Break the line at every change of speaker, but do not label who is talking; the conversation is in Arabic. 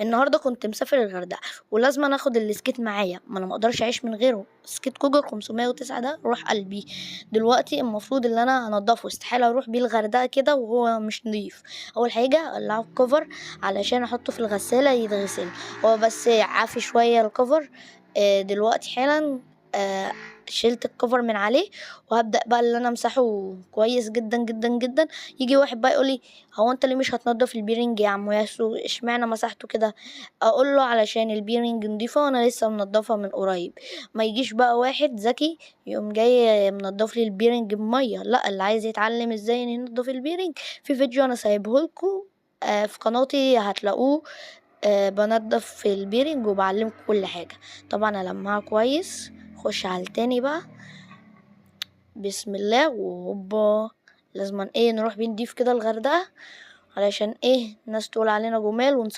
النهارده كنت مسافر الغردقه ولازم اخد السكيت معايا، ما انا مقدرش اعيش من غيره. سكيت كوجر 509 ده روح قلبي. دلوقتي المفروض ان انا انضفه، استحاله اروح بيه الغردقه كده وهو مش نضيف. اول حاجه اقلعه الكفر علشان احطه في الغساله يتغسل، هو بس عافي شويه الكفر. دلوقتي حالا آه، شلت الكفر من عليه وهبدأ بقى اللي انا امسحه كويس جدا جدا جدا. يجي واحد بقى يقولي هو انت ليه مش هتنضف البيرنج يا عم ياسو، اشمعنى مسحته كده؟ اقول له علشان البيرنج نضيفه وانا لسه منضفه من قريب. ما يجيش بقى واحد ذكي يقوم جاي منضف لي البيرنج بميه. لا، اللي عايز يتعلم ازاي ينضف البيرنج في فيديو انا سايبه لكم في قناتي هتلاقوه. بنضف في البيرنج وبعلمكم كل حاجه. طبعا المعها كويس. خش على التاني بقى. بسم الله وهوبا. لازم نروح بنضيف كده الغردقه علشان الناس تقول علينا جمال ونصور